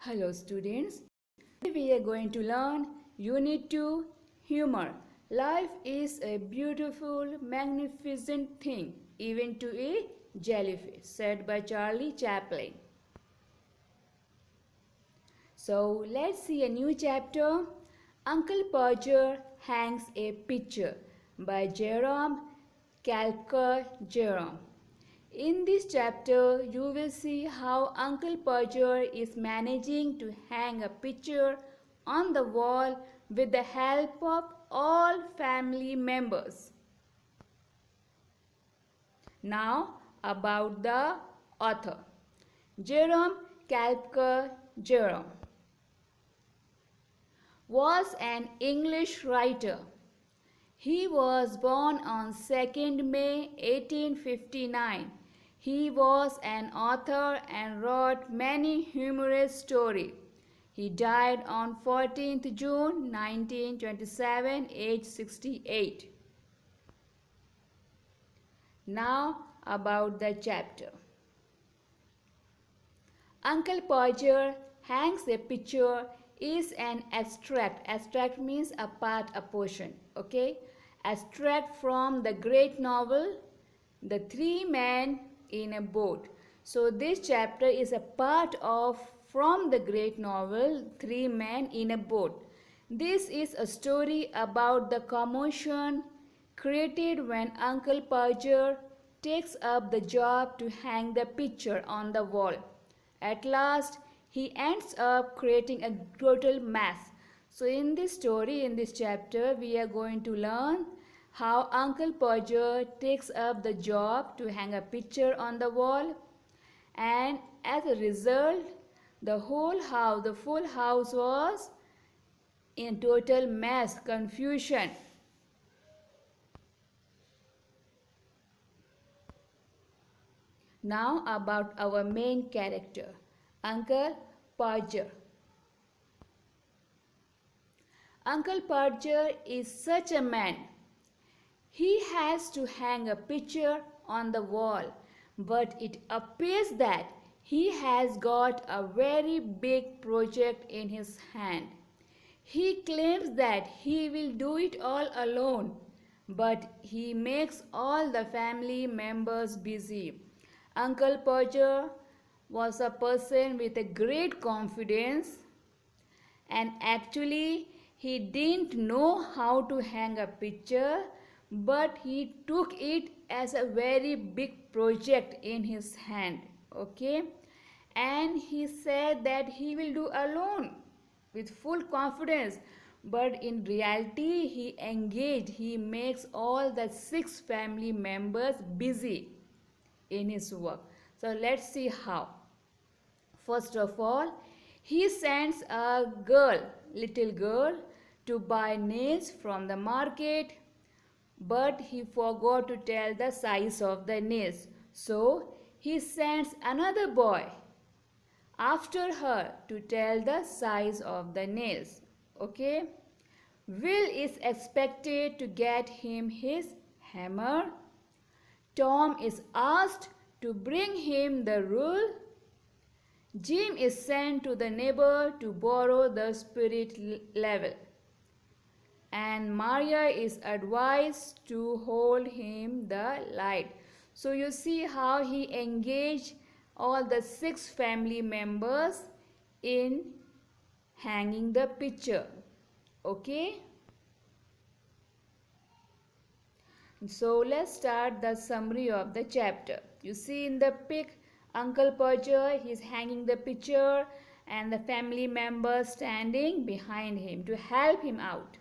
Hello students, today we are going to learn Unit 2 Humor. Life is a beautiful, magnificent thing, even to a jellyfish, said by Charlie Chaplin. So let's see a new chapter. Uncle Podger hangs a picture by Jerome Calker Jerome. In this chapter, you will see how Uncle Podger is managing to hang a picture on the wall with the help of all family members. Now, about the author. Jerome Calker Jerome was an English writer. He was born on 2nd May 1859. He was an author and wrote many humorous stories. He died on 14th June 1927, aged 68. Now about the chapter. Uncle Podger hangs a picture is an abstract. Abstract means a part, a portion. Okay? Abstract from the great novel, The Three Men in a Boat. So this chapter is a part of from the great novel, Three Men in a Boat. This is a story about the commotion created when Uncle Podger takes up the job to hang the picture on the wall. At last, he ends up creating a total mess. So in this story, in this chapter, we are going to learn how Uncle Podger takes up the job to hang a picture on the wall, and as a result, the whole house, the full house was in total mess, confusion. Now about our main character, Uncle Podger. Uncle Podger is such a man. He has to hang a picture on the wall, but it appears that he has got a very big project in his hand. He claims that he will do it all alone, but he makes all the family members busy. Uncle Podger was a person with a great confidence, and actually he didn't know how to hang a picture, but he took it as a very big project in his hand. Okay, and he said that he will do alone with full confidence, but in reality he makes all the 6 family members busy in his work. So let's see how. First of all, he sends a little girl, to buy nails from the market, but he forgot to tell the size of the nails. So he sends another boy after her to tell the size of the nails. Okay? Will is expected to get him his hammer. Tom is asked to bring him the rule. Jim is sent to the neighbor to borrow the spirit level. And Maria is advised to hold him the light. So you see how he engaged all the 6 family members in hanging the picture. Okay? So let's start the summary of the chapter. You see in the pic, Uncle Podger, he's hanging the picture and the family members standing behind him to help him out.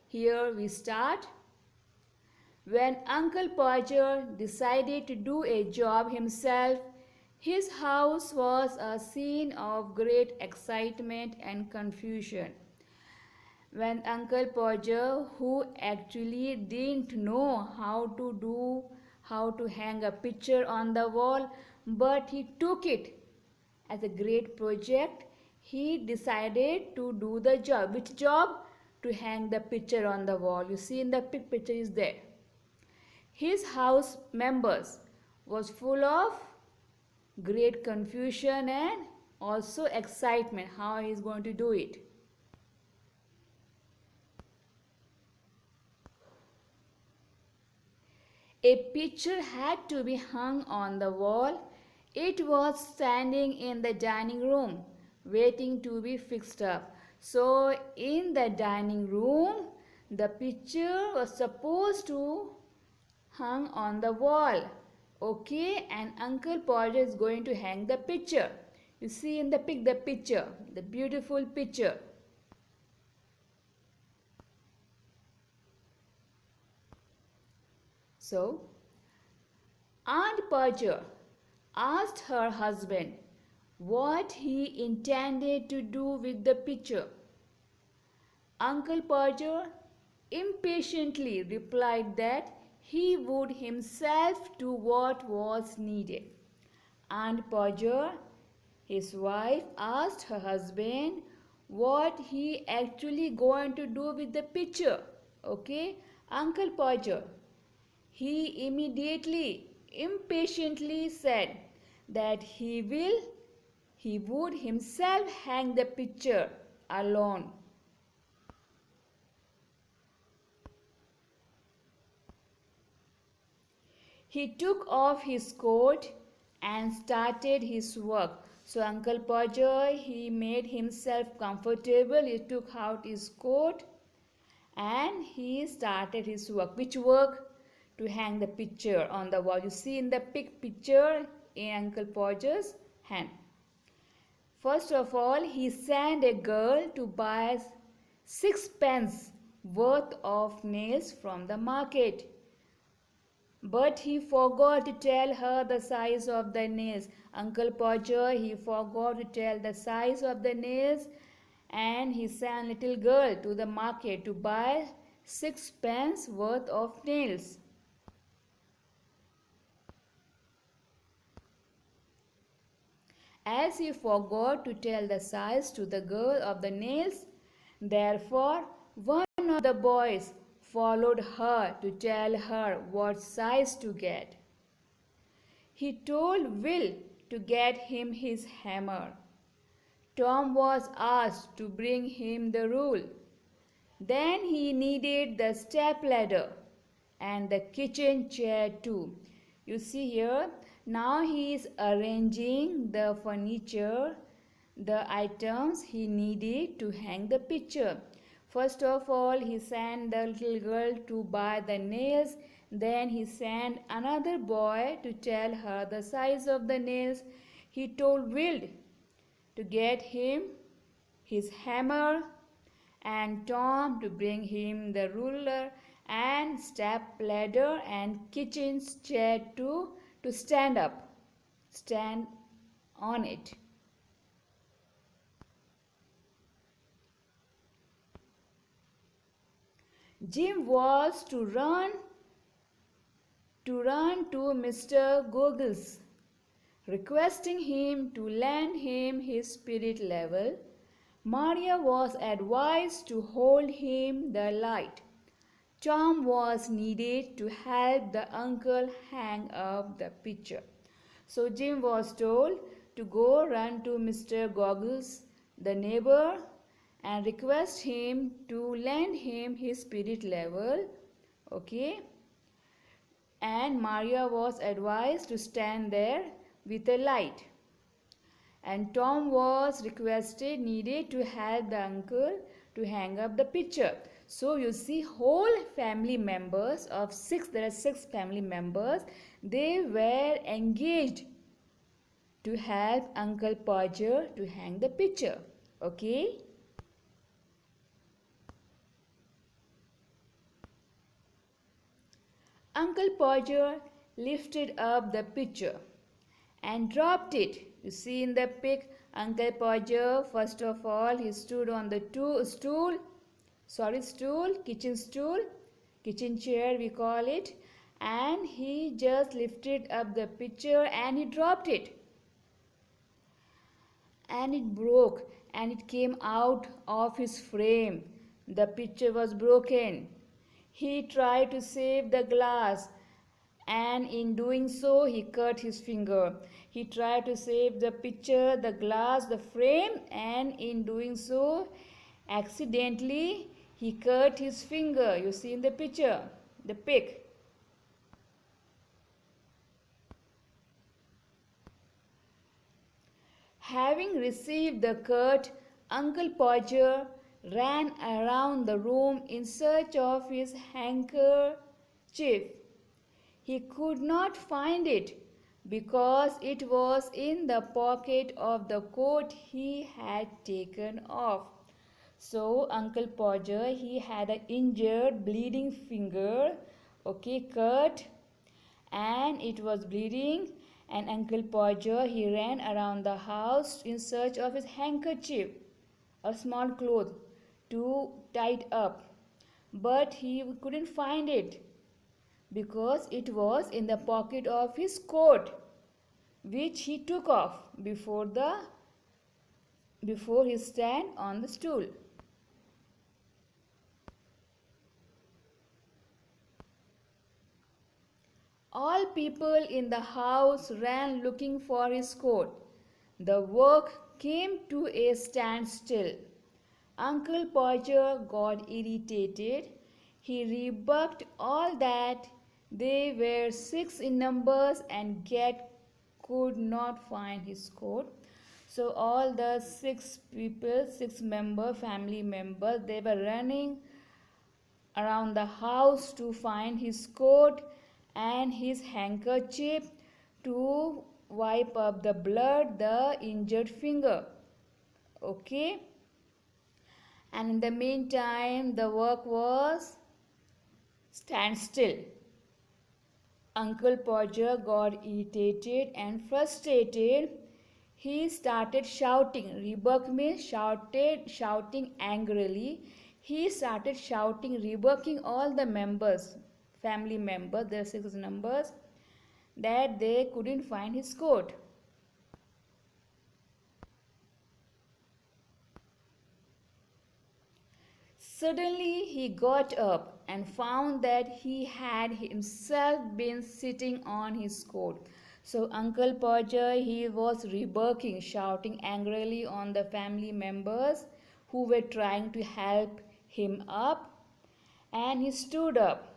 Here we start. When Uncle Podger decided to do a job himself, his house was a scene of great excitement and confusion. When Uncle Podger, who actually didn't know how to hang a picture on the wall, but he took it as a great project, he decided to do the job. Which job? To hang the picture on the wall. You see in the picture is there. His house members was full of great confusion and also excitement how he is going to do it. A picture had to be hung on the wall. It was standing in the dining room, waiting to be fixed up. So, in the dining room, the picture was supposed to hung on the wall. Okay, and Uncle Porter is going to hang the picture. You see in the picture, the beautiful picture. So, Aunt Percher asked her husband what he intended to do with the picture. Uncle Percher impatiently replied that he would himself do what was needed. Aunt Percher, his wife, asked her husband what he actually going to do with the picture. Okay, Uncle Percher, he immediately, impatiently said that he would himself hang the picture alone. He took off his coat and started his work. So Uncle Percher, he made himself comfortable. He took out his coat and he started his work. Which work? To hang the picture on the wall. You see in the picture in Uncle Porter's hand. First of all, he sent a girl to buy 6 pence worth of nails from the market. But he forgot to tell her the size of the nails. Uncle Porcher, he forgot to tell the size of the nails, and he sent little girl to the market to buy 6 pence worth of nails. As he forgot to tell the size to the girl of the nails, therefore one of the boys followed her to tell her what size to get. He told Will to get him his hammer. Tom was asked to bring him the rule. Then he needed the step ladder and the kitchen chair too. You see here, now he is arranging the furniture, the items he needed to hang the picture. First of all, he sent the little girl to buy the nails. Then he sent another boy to tell her the size of the nails. He told Will to get him his hammer and Tom to bring him the ruler and step ladder and kitchen chair to stand on it. Jim was to run to Mr. Goggles, requesting him to lend him his spirit level. Maria was advised to hold him the light. Tom was needed to help the uncle hang up the picture. So Jim was told to go run to Mr. Goggles, the neighbor, and request him to lend him his spirit level. Okay. And Maria was advised to stand there with a light. And Tom was needed to help the uncle to hang up the picture. So you see, whole family members of 6, there are 6 family members, they were engaged to help Uncle Porcher to hang the picture. Okay. Uncle Porcher lifted up the picture and dropped it. You see in the pic, Uncle Porcher, first of all, he stood on the kitchen chair we call it, and he just lifted up the picture and he dropped it. And it broke and it came out of his frame. The picture was broken. He tried to save the glass and in doing so he cut his finger. He tried to save the picture, the glass, the frame, and in doing so accidentally he cut his finger. You see in the picture the pic. Having received the cut, Uncle Podger ran around the room in search of his handkerchief. He could not find it because it was in the pocket of the coat he had taken off. So Uncle Podger, he had an injured bleeding finger, okay, cut, and it was bleeding, and Uncle Podger, he ran around the house in search of his handkerchief, a small cloth to tie it up, but he couldn't find it because it was in the pocket of his coat, which he took off before he stand on the stool. All people in the house ran looking for his coat. The work came to a standstill. Uncle Podger got irritated. He rebuked all that they were 6 in numbers and yet could not find his coat. So all the 6 people, 6 family members, they were running around the house to find his coat and his handkerchief to wipe up the blood, the injured finger. Okay, and in the meantime the work was standstill. Uncle Podger got irritated and frustrated. He started shouting. Rebuke means shouting angrily. He started shouting, rebuking all the members, family members, there are 6 numbers, that they couldn't find his coat. Suddenly he got up and found that he had himself been sitting on his coat. So Uncle Podger, he was rebuking, shouting angrily on the family members who were trying to help him up, and he stood up.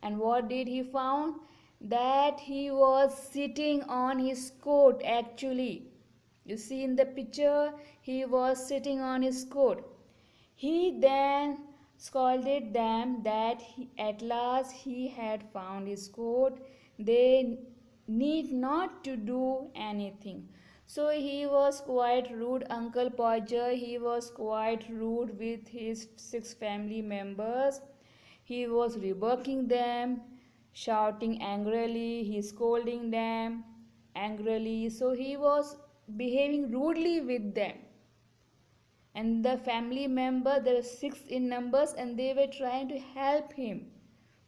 And what did he found? That he was sitting on his coat actually. You see in the picture, he was sitting on his coat. He then scolded them that at last he had found his coat. They need not to do anything. So he was quite rude, Uncle Podger. He was quite rude with his 6 family members. He was rebuking them, shouting angrily, he scolding them angrily. So he was behaving rudely with them. And the family member, there were 6 in numbers, and they were trying to help him.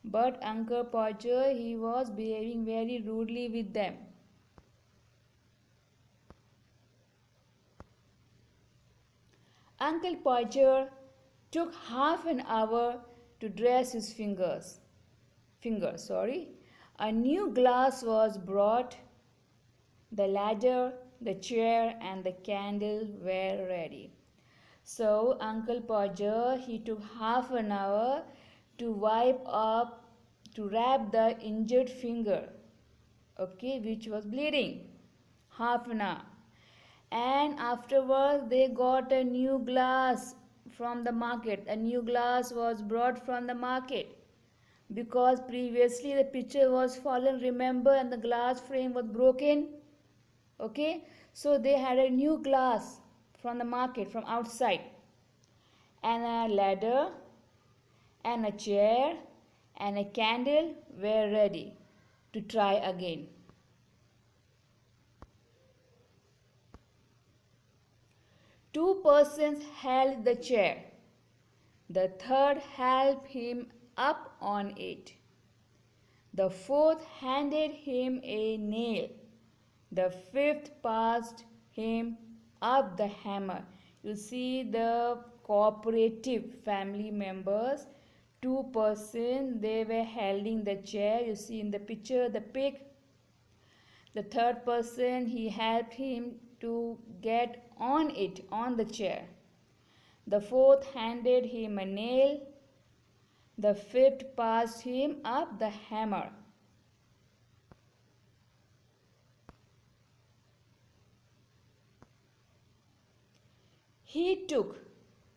But Uncle Podger, he was behaving very rudely with them. Uncle Podger took half an hour to dress his fingers. A new glass was brought. The ladder, the chair, and the candle were ready. So Uncle Podger, he took half an hour to wrap the injured finger, okay, which was bleeding. Half an hour. And afterwards they got a new glass from the market. A new glass was brought from the market because previously the picture was fallen, remember, and the glass frame was broken. Okay, so they had a new glass from the market, from outside, and a ladder and a chair and a candle were ready to try again. Two persons held the chair. The third helped him up on it. The fourth handed him a nail. The fifth passed him up the hammer. You see the cooperative family members Two person, they were holding the chair. You see in the picture the pig. The third person, he helped him to get on it, on the chair. The fourth handed him a nail. The fifth passed him up the hammer. He took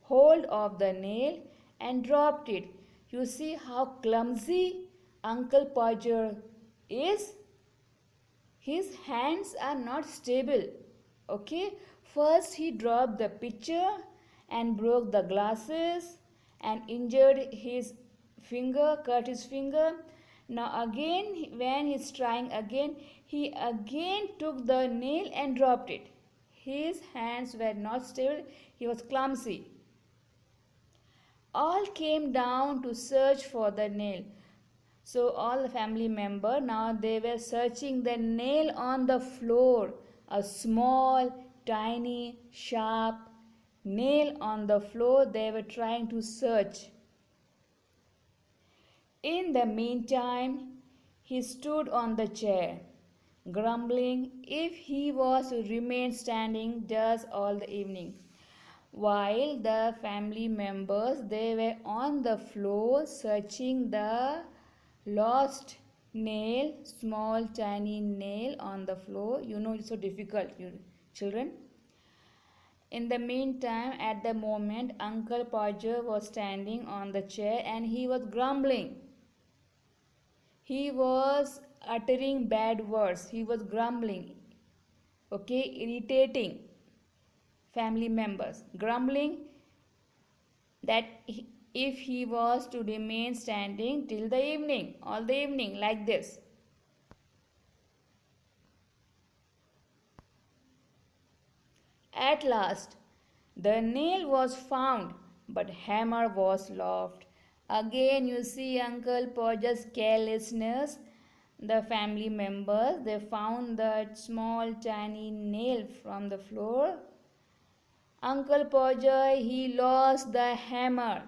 hold of the nail and dropped it. You see how clumsy Uncle Podger is? His hands are not stable. Okay, first he dropped the pitcher and broke the glasses and injured his finger, cut his finger. Now again, when he's trying again, he again took the nail and dropped it. His hands were not stable, he was clumsy. All came down to search for the nail. So all the family members, now they were searching the nail on the floor. A small, tiny, sharp nail on the floor, they were trying to search. In the meantime, he stood on the chair, grumbling if he was to remain standing thus all the evening. While the family members, they were on the floor searching the lost nail, small tiny nail on the floor. You know it's so difficult, you children. In the meantime, at the moment, Uncle Podger was standing on the chair and he was grumbling. He was uttering bad words. He was grumbling. Okay, irritating family members. Grumbling that if he was to remain standing till the evening, all the evening, like this. At last, the nail was found, but hammer was lost. Again, you see Uncle Podger's carelessness. The family members, they found that small tiny nail from the floor. Uncle Podger, he lost the hammer.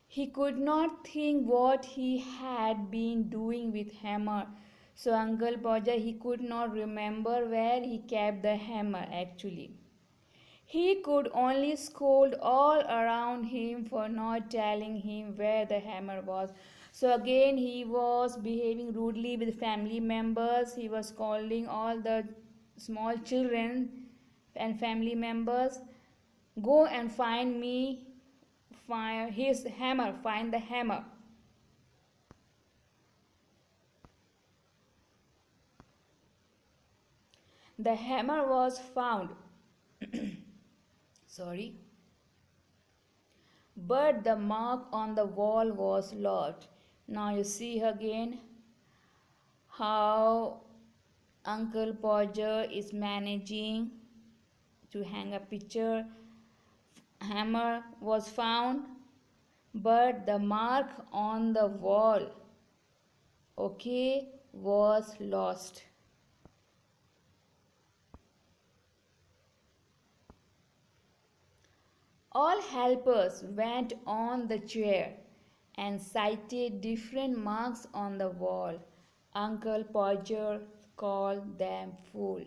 He could not think what he had been doing with hammer. So Uncle Podger, he could not remember where he kept the hammer actually. He could only scold all around him for not telling him where the hammer was. So again he was behaving rudely with family members. He was scolding all the small children and family members. Go and find me his hammer, find the hammer. The hammer was found. Sorry. But the mark on the wall was lost. Now you see again how Uncle Podger is managing to hang a picture. Hammer was found, but the mark on the wall, okay, was lost. All helpers went on the chair and cited different marks on the wall. Uncle Podger called them fool.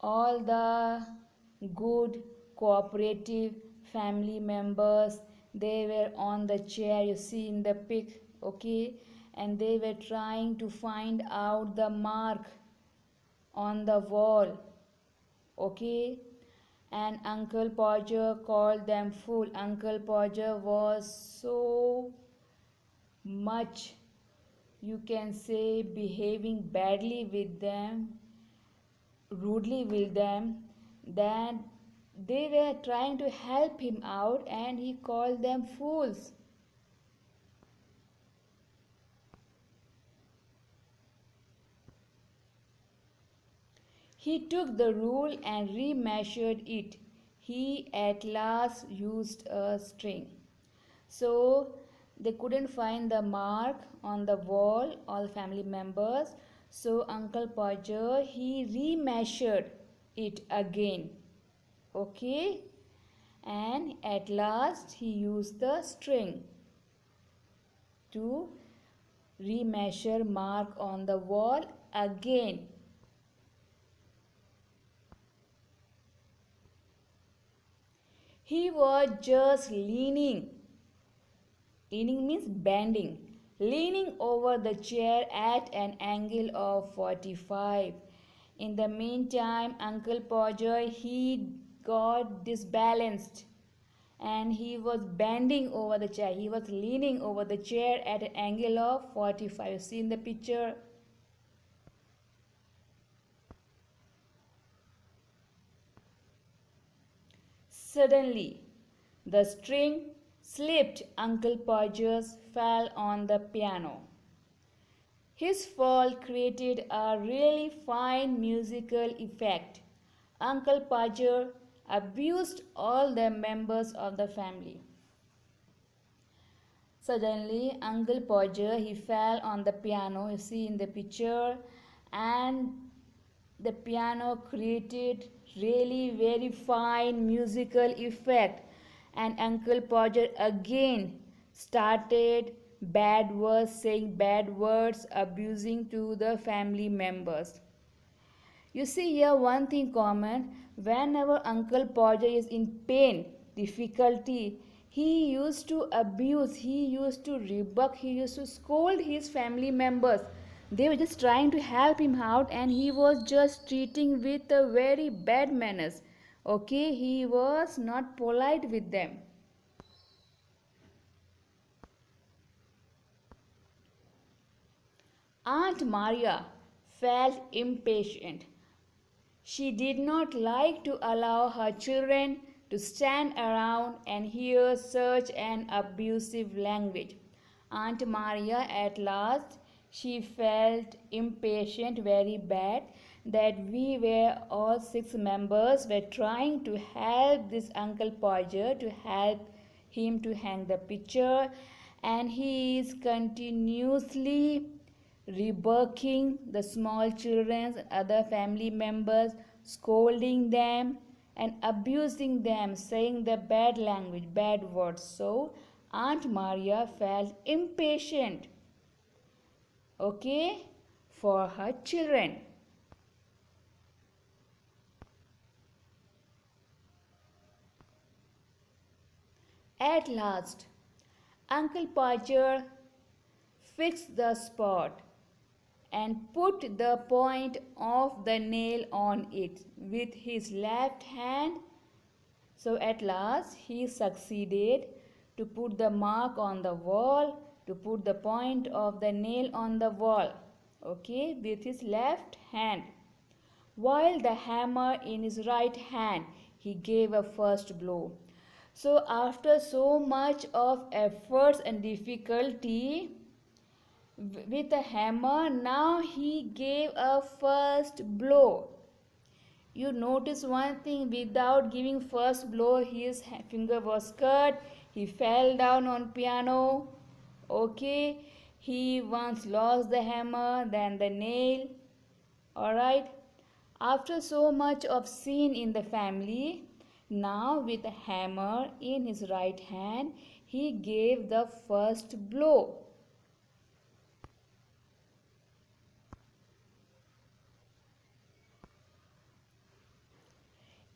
All the good cooperative family members, they were on the chair, you see in the pic, okay, and they were trying to find out the mark on the wall, okay, and Uncle Podger called them fool. Uncle Podger was so much, you can say, behaving badly with them, rudely with them, that they were trying to help him out and he called them fools. He took the rule and remeasured it. He at last used a string. So they couldn't find the mark on the wall, all family members. So Uncle Podger, he remeasured it again. Okay, and at last he used the string to remeasure mark on the wall again. He was just leaning. Leaning means bending. Leaning over the chair at an angle of 45. In the meantime, Uncle Podger, he got disbalanced and he was bending over the chair. He was leaning over the chair at an angle of 45. See in the picture. Suddenly, the string slipped. Uncle Podger's fell on the piano. His fall created a really fine musical effect. Uncle Podger abused all the members of the family. Suddenly, Uncle Podger, he fell on the piano, you see in the picture, and the piano created really very fine musical effect, and Uncle Podger again started bad words, saying bad words, abusing to the family members. You see here one thing common, whenever Uncle Podger is in pain, difficulty, he used to abuse, he used to rebuke, he used to scold his family members. They were just trying to help him out and he was just treating with a very bad manners. Okay, he was not polite with them. Aunt Maria felt impatient. She did not like to allow her children to stand around and hear such an abusive language. Aunt Maria at last she felt impatient very bad that we were all 6 members were trying to help this Uncle Podger to help him to hang the picture and he is continuously rebuking the small children and other family members, scolding them and abusing them, saying the bad language, bad words. So Aunt Maria felt impatient, okay, for her children. At last, Uncle Podger fixed the spot and put the point of the nail on it with his left hand. So at last he succeeded to put the mark on the wall, to put the point of the nail on the wall, okay, with his left hand. While the hammer in his right hand, he gave a first blow. So after so much of efforts and difficulty, with a hammer, now he gave a first blow. You notice one thing, without giving first blow his finger was cut, he fell down on piano. Okay, he once lost the hammer, then the nail. Alright, after so much of sin in the family, now with a hammer in his right hand he gave the first blow.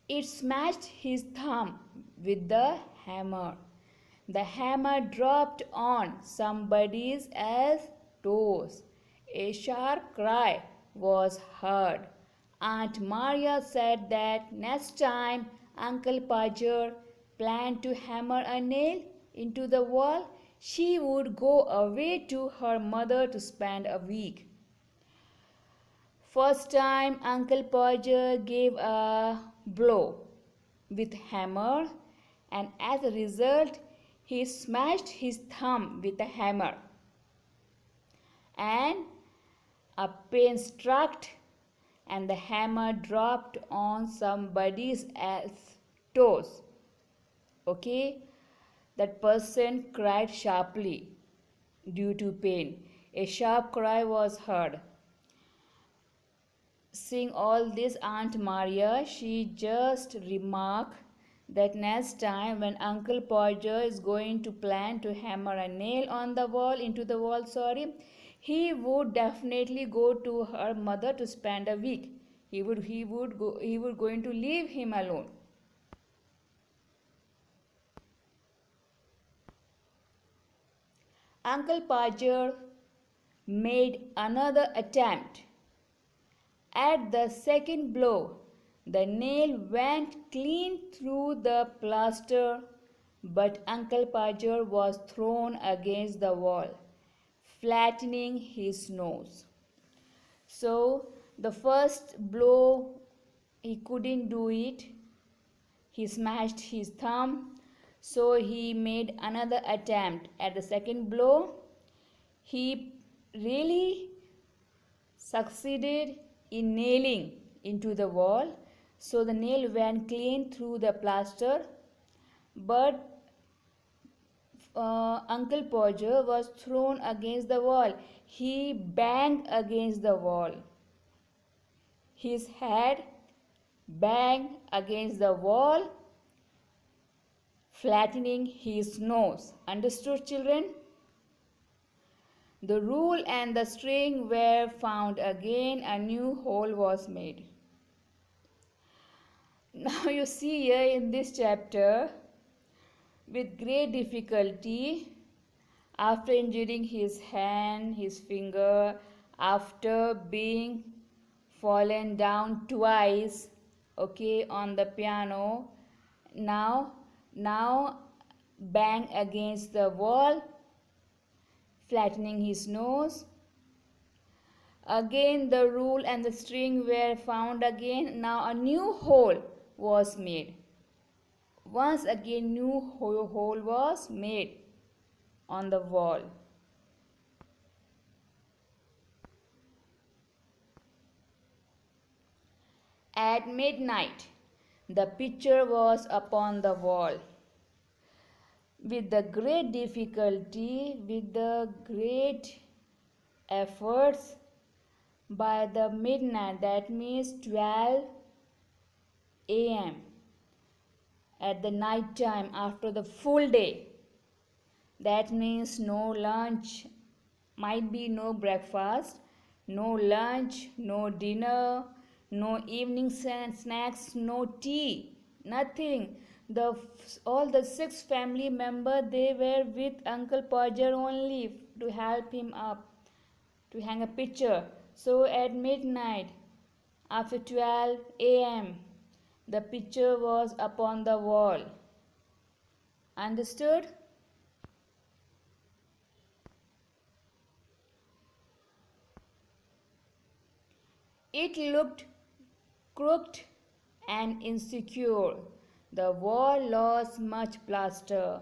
It smashed his thumb with the hammer. The hammer dropped on somebody's toes. A sharp cry was heard. Aunt Maria said that next time Uncle Podger planned to hammer a nail into the wall, she would go away to her mother to spend a week. First time Uncle Podger gave a blow with hammer and as a result he smashed his thumb with a hammer and a pin struck and the hammer dropped on somebody's toes. Okay, that person cried sharply due to pain. A sharp cry was heard. Seeing all this, Aunt Maria, she just remarked that next time when Uncle Podger is going to plan to hammer a nail on the wall into the wall, he would definitely go to her mother to spend a week. He would going to leave him alone. Uncle Podger made another attempt. At the second blow, the nail went clean through the plaster, but Uncle Podger was thrown against the wall, flattening his nose. So, the first blow he couldn't do it. He smashed his thumb. So, he made another attempt. At the second blow, he really succeeded in nailing into the wall. So the nail went clean through the plaster, but Uncle Podger was thrown against the wall. He banged against the wall. His head banged against the wall, flattening his nose. Understood, children? The rule and the string were found again. A new hole was made. Now you see here in this chapter, with great difficulty, after injuring his hand, his finger, after being fallen down twice, okay, on the piano, now bang against the wall, flattening his nose. Again the rule and the string were found again. Now a new hole was made. Once again new hole was made on the wall. At midnight, the picture was upon the wall. With the great difficulty, with the great efforts, by the midnight, that means 12 a.m. at the night time after the full day, that means no lunch, might be no breakfast, no lunch, no dinner, no evening snacks, no tea, nothing. All the 6 family members, they were with Uncle Podger only to help him up, to hang a picture. So at midnight, after 12 a.m., the picture was upon the wall. Understood? It looked crooked and insecure. The wall lost much plaster.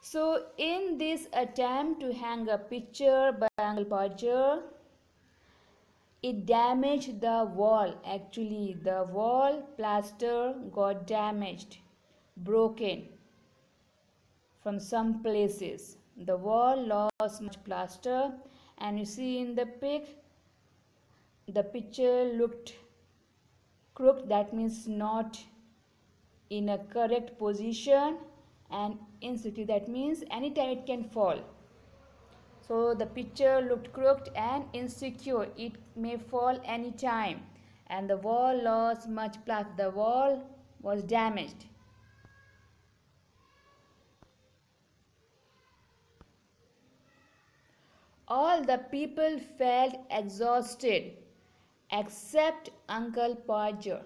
So in this attempt to hang a picture by Uncle Podger, it damaged the wall. Actually, the wall plaster got damaged, broken from some places. The wall lost much plaster, and you see in the pic, the picture looked crooked, that means not in a correct position, and insecure, that means anytime it can fall. So the picture looked crooked and insecure. It may fall anytime. And the wall lost much plaster. The wall was damaged. All the people felt exhausted except Uncle Podger.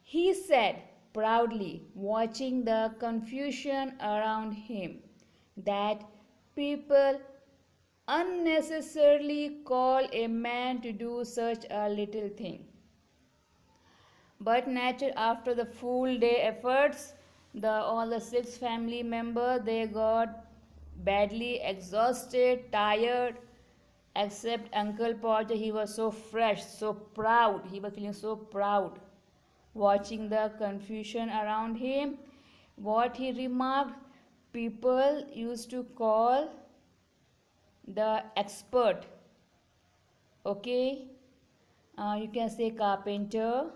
He said proudly, watching the confusion around him, that people unnecessarily call a man to do such a little thing. But naturally, after the full day efforts, all the 6 family members, they got badly exhausted, tired, except Uncle Podger. He was so fresh, so proud. He was feeling so proud, watching the confusion around him. What he remarked, people used to call the expert, okay, you can say carpenter,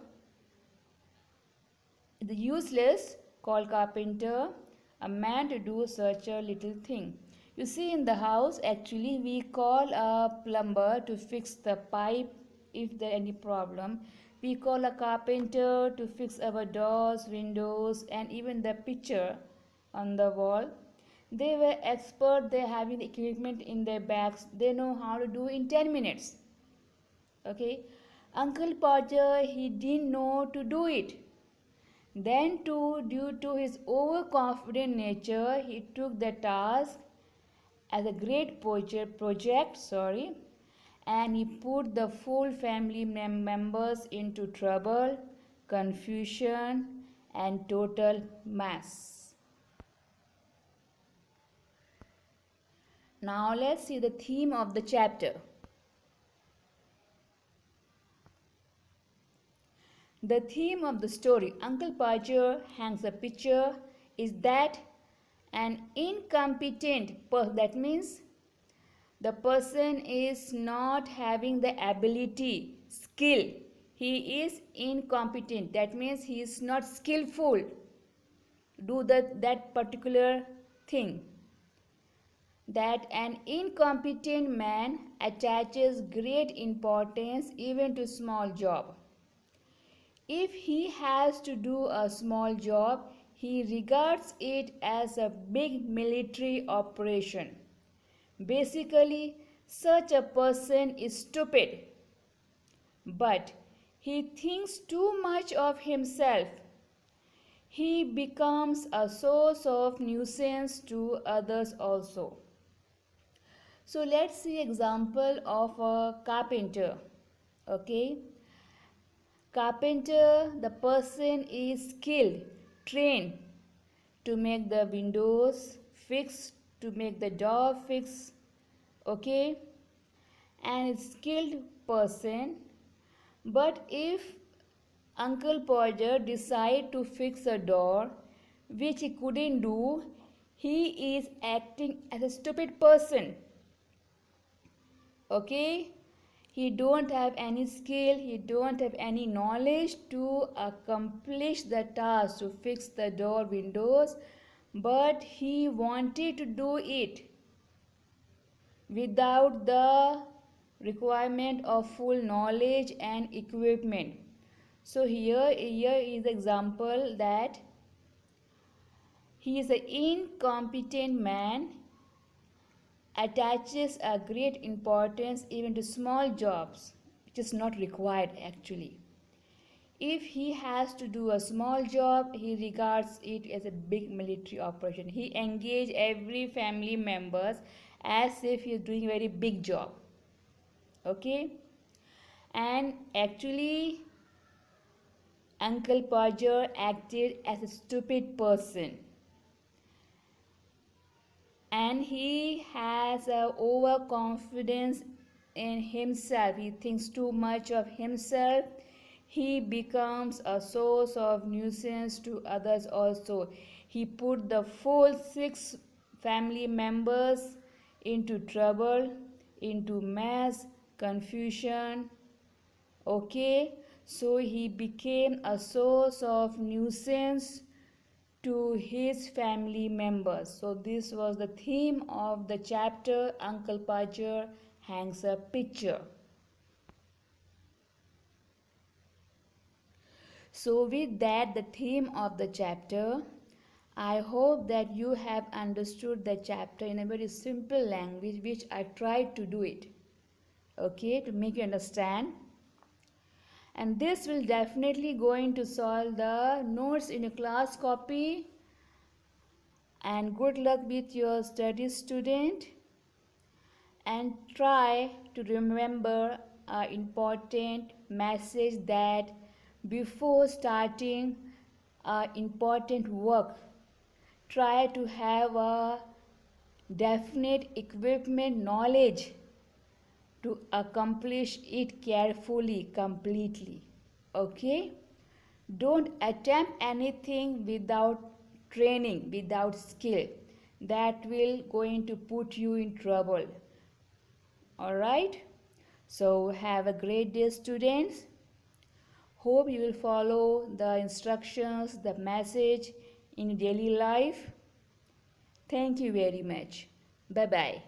The useless called carpenter, a man to do such a little thing. You see, in the house, actually, we call a plumber to fix the pipe if there any problem. We call a carpenter to fix our doors, windows, and even the picture on the wall. They were expert. They having the equipment in their bags. They know how to do in 10 minutes. Okay, Uncle Podger, he didn't know to do it. Then too, due to his overconfident nature, he took the task as a great project, and he put the full family members into trouble, confusion, and total mess. Now let's see the theme of the chapter. The theme of the story, Uncle Podger hangs a picture, is that an incompetent person, that means the person is not having the ability, skill. He is incompetent. That means he is not skillful to do that particular thing. That an incompetent man attaches great importance even to small job. If he has to do a small job, he regards it as a big military operation. Basically, such a person is stupid, but he thinks too much of himself. He becomes a source of nuisance to others also. So let's see example of a carpenter. Okay, carpenter, the person is skilled, trained to make the windows, fix to make the door fix, okay, and skilled person. But if Uncle Podger decide to fix a door which he couldn't do, he is acting as a stupid person. Okay, he don't have any skill, he don't have any knowledge to accomplish the task to fix the door windows, but he wanted to do it without the requirement of full knowledge and equipment. So here is the example that he is an incompetent man, attaches a great importance even to small jobs which is not required actually. If he has to do a small job, he regards it as a big military operation. He engages every family members as if he is doing a very big job. Okay, and actually Uncle Podger acted as a stupid person, and he has a overconfidence in himself. He thinks too much of himself. He becomes a source of nuisance to others also. He put the full 6 family members into trouble, into mess, confusion. Okay, so he became a source of nuisance to his family members. So this was the theme of the chapter, Uncle Podger hangs a picture. So with that, the theme of the chapter, I hope that you have understood the chapter in a very simple language, which I tried to do it, okay, to make you understand. And this will definitely going to solve the notes in your class copy. And good luck with your studies, student, and try to remember an important message that before starting important work, try to have a definite equipment knowledge to accomplish it carefully, completely. Okay, don't attempt anything without training, without skill. That will going to put you in trouble. All right, so have a great day, students. Hope you will follow the instructions, the message in daily life. Thank you very much. Bye bye.